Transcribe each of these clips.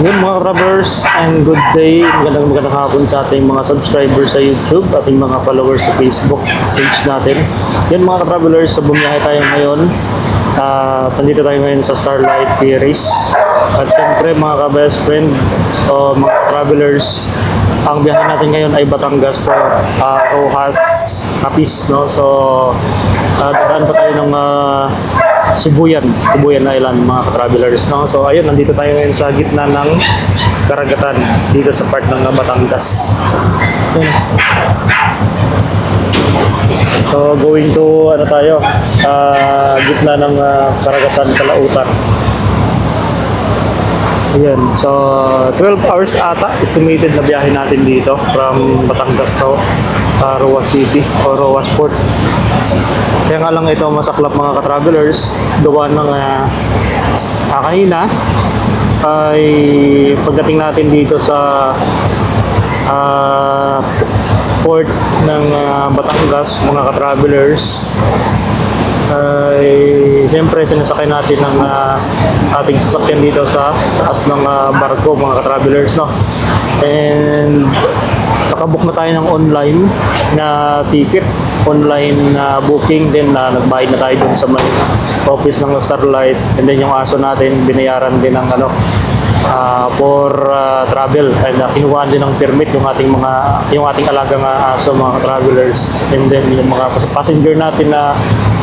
Yun mga travelers, and good day, magandang hapon sa ating mga subscribers sa YouTube, ating mga followers sa Facebook page natin. Yun mga travelers, so bumiyahe tayo ngayon. Nandito tayo ngayon sa Starlight Ferries. At syempre mga ka-best friend, o mga travelers, ang biyahe natin ngayon ay Batangas to Rojas, Capiz, no? So, dadaan pa tayo ng Sibuyan Island mga travelers, no? So ayun, nandito tayo ngayon sa gitna ng karagatan dito sa part ng Batangas. Ayun. So going to ano tayo, gitna ng karagatan Calautan. Ayan, so 12 hours ata estimated na biyahe natin dito from Batangas to Roas City o Roas Port. Kaya nga lang ito masaklap mga ka-travelers, gawa ng kanina ay pagdating natin dito sa port ng Batangas mga ka-travelers, ay siyempre sinasakay natin ng ating sasakyan dito sa taas ng barko mga ka-travelers, no? And nakabook na tayo ng online na ticket, online na booking din, na nagbayad na tayo dun sa may office ng Starlight, and then yung aso natin binayaran din ng for travel, and kinuhaan din ng permit yung ating alagang aso mga travelers. And then yung mga passenger natin na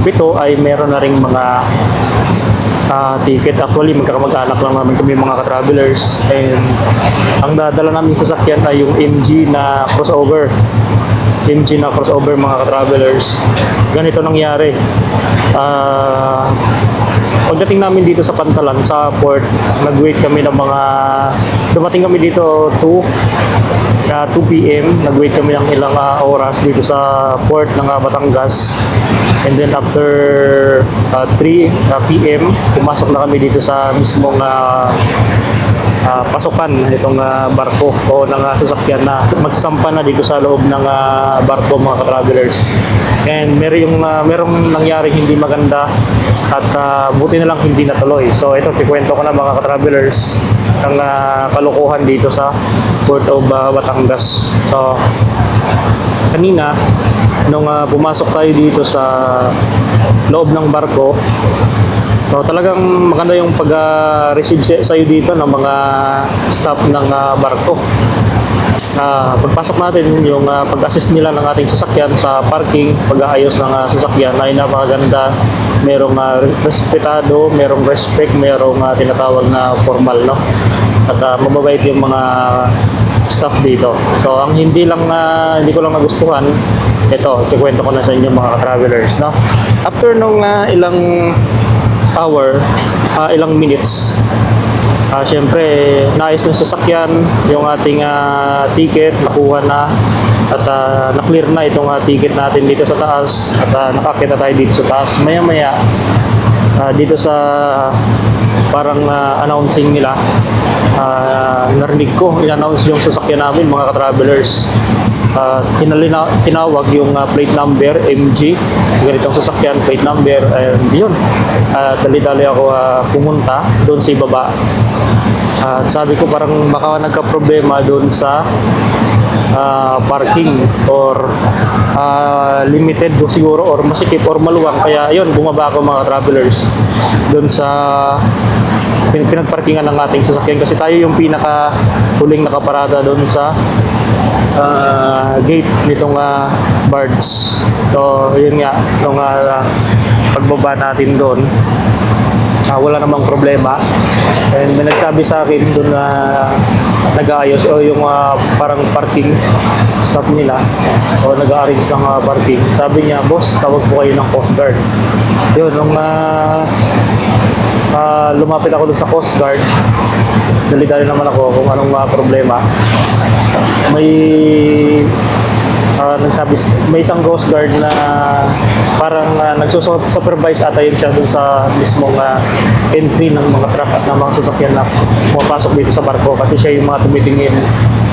pito ay meron na ring mga ticket. Actually magkakamag-anak lang namin kami mga ka-travelers, and ang dadala namin sasakyan ay yung MG na crossover mga ka-travelers. Ganito nangyari, pagdating namin dito sa Pantalan sa port, nag-wait kami ng dumating kami dito 2 p.m. Nag-wait kami ng ilang oras dito sa port ng Batangas, and then after 3 p.m. pumasok na kami dito sa mismong pasukan itong barko o ng sasakyan na magsasampa na dito sa loob ng barko mga ka-travelers. And merong nangyari hindi maganda, at buti na lang hindi natuloy. So ito, kikwento ko na mga ka-travelers ang kalukuhan dito sa Port of Batangas. So kanina nung pumasok tayo dito sa loob ng barko, so talagang maganda yung pag-receive sa'yo dito ng mga staff ng barko. Pagpasok natin, yung pag-assist nila ng ating sasakyan sa parking, pag-aayos ng sasakyan ay napakaganda. Merong respetado, merong respect, merong tinatawag na formal, no? At mababait yung mga staff dito. So ang hindi ko lang nagustuhan, ito, ikwento ko na sa inyo mga travelers, no? After nung ilang hour, ilang minutes, syempre naayos ng sasakyan, yung ating ticket nakuha na, at na-clear na itong ticket natin dito sa taas, at nakakita tayo dito sa taas. Maya dito sa parang announcing nila, narinig ko in-announce yung sasakyan namin mga ka-travelers. Tinawag yung plate number MG, ganitong sasakyan, plate number, and yun, dali-dali ako pumunta doon sa ibaba. At sabi ko parang baka nagka-problema doon sa parking, or limited siguro, or masikip, or maluwang. Kaya yun, bumaba ako mga travelers doon sa pinagparkingan ng ating sasakyan, kasi tayo yung pinaka huling nakaparada doon sa gate nitong barge. So yun nga, nung pagbaba natin doon, wala namang problema. And may nagsabi sa akin doon na nag-aayos o yung parang parking staff nila, o nag-arrange ng parking. Sabi niya, boss, tawag po kayo ng Coast Guard. Yun, nung lumapit ako doon sa Coast Guard, dali-dali naman ako kung anong problema. Nagsabi, may isang Coast Guard na parang nagsusupervise ata yun siya dun sa mismong entry ng mga truck at ng mga sasakyan na pumapasok dito sa barko, kasi siya yung mga tumitingin,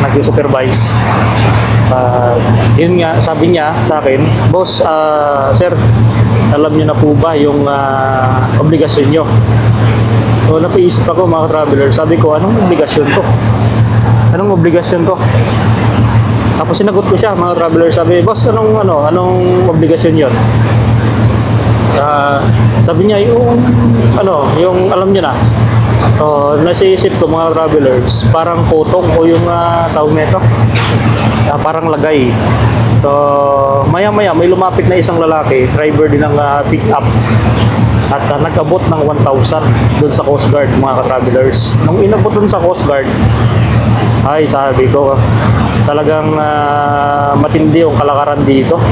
nag-supervise. Yun nga, sabi niya sa akin, boss, sir, alam niyo na po ba yung obligasyon nyo? So napaisip ako mga traveler, sabi ko, anong obligasyon to? Anong obligasyon to? Tapos sinagot ko siya mga traveler, sabi, boss, anong obligasyon yon? Sabi niya, yung alam niyo na. So, nasiisip ko mga travelers, parang potong o yung tawag nito, parang lagay. So, maya-maya may lumapit na isang lalaki, driver din ng pick-up. At nag-abot ng 1,000 doon sa Coast Guard mga ka-travelers. Nung inabot doon sa Coast Guard, ay sabi ko, talagang matindi yung kalakaran dito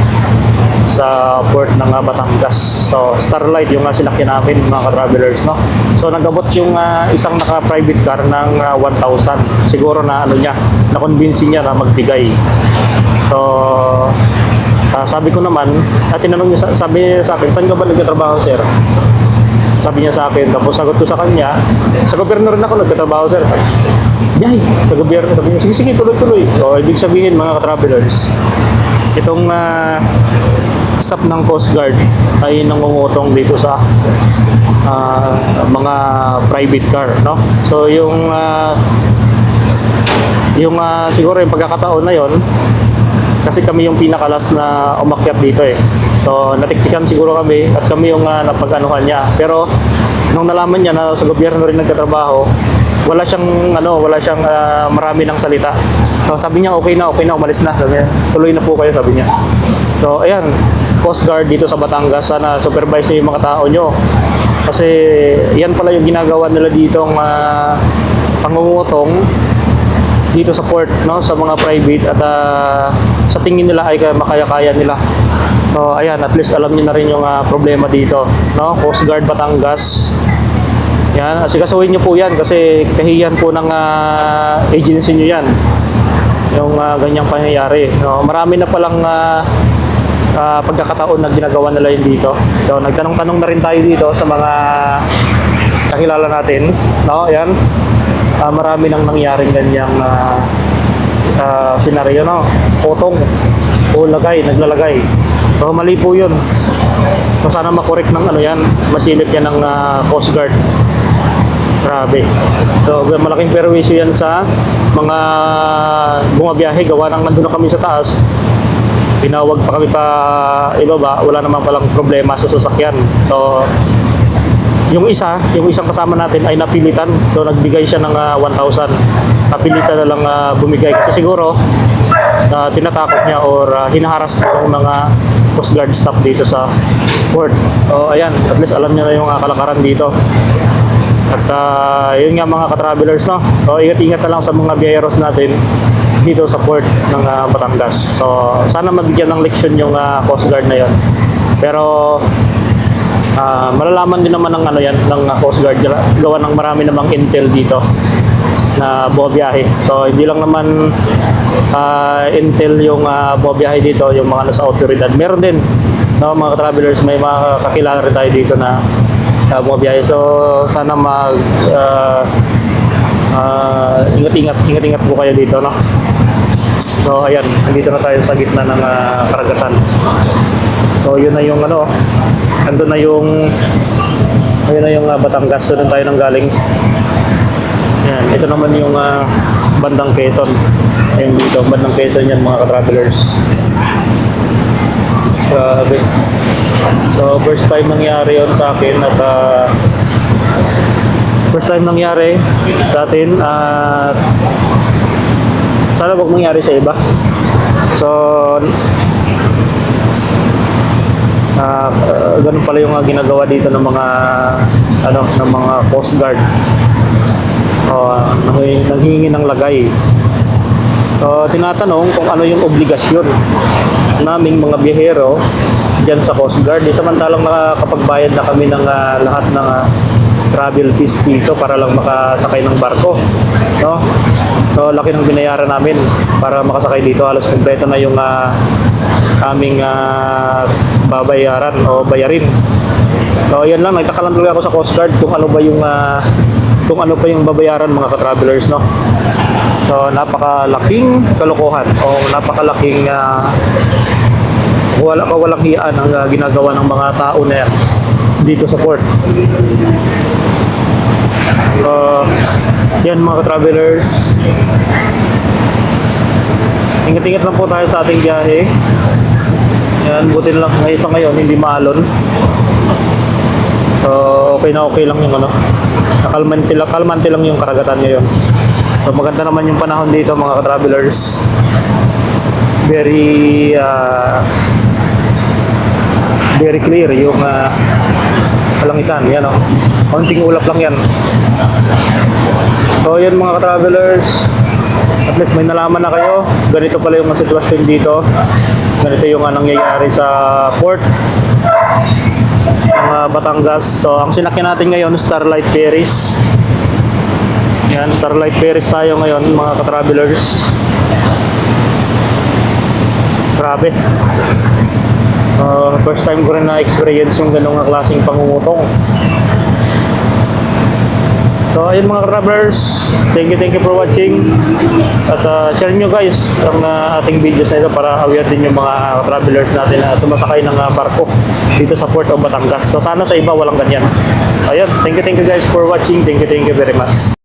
sa port ng Batangas. So, Starlight yung sinakyan namin mga ka-travelers, no? So, nag-abot yung isang naka-private car ng 1,000. Siguro na na-convince niya na magbigay. So, sabi ko naman, tinanong niya, sabi niya sa akin, saan ka ba nagtatrabaho, sir? Sabi niya sa akin, tapos sagot ko sa kanya, sa gobyerno rin ako nagtatrabaho, sir. Yay, sa gobyerno. Sabi niya, sige, tuloy-tuloy. So, ibig sabihin mga ka-travelers, itong staff ng Coast Guard ay nangungutong dito sa mga private car, no? So yung siguro yung pagkakataon na yon, kasi kami yung pinakalas na umakyat dito eh. So natiktikan siguro kami at kami yung napag-anuhan niya. Pero nung nalaman niya na sa gobyerno rin nagtatrabaho, wala siyang marami ng salita. So sabi niya okay na, umalis na. Sabi niya, tuloy na po kayo, sabi niya. So ayan, Coast Guard dito sa Batangas, sana supervise niyo yung mga tao niyo. Kasi yan pala yung ginagawa nila dito ng pangungutong dito sa port, no, sa mga private at sa tingin nila ay makaya-kaya nila. So ayan, at least alam niyo na rin yung problema dito, no, Coast Guard Batangas. Yan, asikasuhin niyo po yan kasi kahiyan po ng agency niyo yan. Yung ganyang pangyayari, no. Marami na palang pagkakataon na ginagawa nila yun dito. So nagtanong-tanong na rin tayo dito sa mga kakilala natin, no, ayan. Marami nang nangyaring ganyang senaryo, no? Potong o naglalagay. So mali po yun. So sana makorek ng yan, masilip yan ng Coast Guard. Grabe. So malaking perwisyo yan sa mga bumabiyahe, gawa ng nandun na kami sa taas. Tinawag pa kami pa ibaba, wala namang palang problema sa sasakyan. So yung isang kasama natin ay napilitan. So nagbigay siya ng 1,000. Napilitan na lang bumigay kasi siguro tinatakot niya or hinaharas ng mga Coast Guard staff dito sa port. So ayan, at least alam niya na yung kalakaran dito. At yun nga mga ka-travelers, no? So ingat-ingat na lang sa mga biyaheros natin dito sa port ng Batangas. So sana mabigyan ng leksyon yung Coast Guard na yon. Pero malalaman din naman ng ng Coast Guard gawa ng marami namang intel dito na bumabiyahe. So hindi lang naman intel yung bumabiyahe dito, yung mga nasa autoridad. Meron din, no, mga travelers, may mga kakilala rin tayo dito na bumabiyahe. So sana ingat-ingat po kayo dito, no. So ayan, nandito na tayo sa gitna ng karagatan. So yun na yung andun na yung Batangas, doon tayo nang galing. Yan, ito naman yung bandang Quezon. Ayun dito, bandang Quezon yan mga ka-travelers. Grabe. So first time nangyari yun sa akin at first time nangyari sa atin at sana wag mangyari sa iba. So ganun pala yung ginagawa dito ng mga ng mga Coast Guard. Nanghihingi ng lagay. So tinatanong kung ano yung obligasyon naming mga biyahero diyan sa Coast Guard. Samantalang nakakapagbayad na kami ng lahat ng travel fees dito para lang makasakay ng barko, no? So laki ng binayaran namin para makasakay dito. Halos kumpleto na yung aming babayaran o bayarin. So yan lang, nagtaka lang tuloy ako sa Coast Guard kung ano ba yung babayaran mga ka-travelers, no. So napakalaking kalokohan o napakalaking walang hiyaan ang ginagawa ng mga tao na yan dito sa port. Yan mga ka-travelers. Ingat-ingat lang po tayo sa ating biyahe. Yan, buti na lang ngayon sa ngayon, hindi maalon. So, okay na okay lang yung ano. Kalmante lang yung karagatan ngayon. So, maganda naman yung panahon dito mga ka-travelers. Very very clear yung kalangitan. Yan o. Konting ulap lang yan. So, yun mga ka-travelers. At least may nalaman na kayo. Ganito pala yung sitwasyon dito. Ganito yung nangyayari sa port ng Batangas. So, ang sinakyan natin ngayon, Starlight Ferries. Yan, Starlight Ferries tayo ngayon, mga ka-travelers. Grabe. First time ko rin na-experience yung ganong klaseng pangungutong. So, ayun mga travelers, thank you for watching. At share nyo guys ang ating videos na ito para aware din yung mga travelers natin na sumasakay ng barko dito sa Port of Batangas. So, sana sa iba walang ganyan. Ayun, thank you guys for watching. Thank you very much.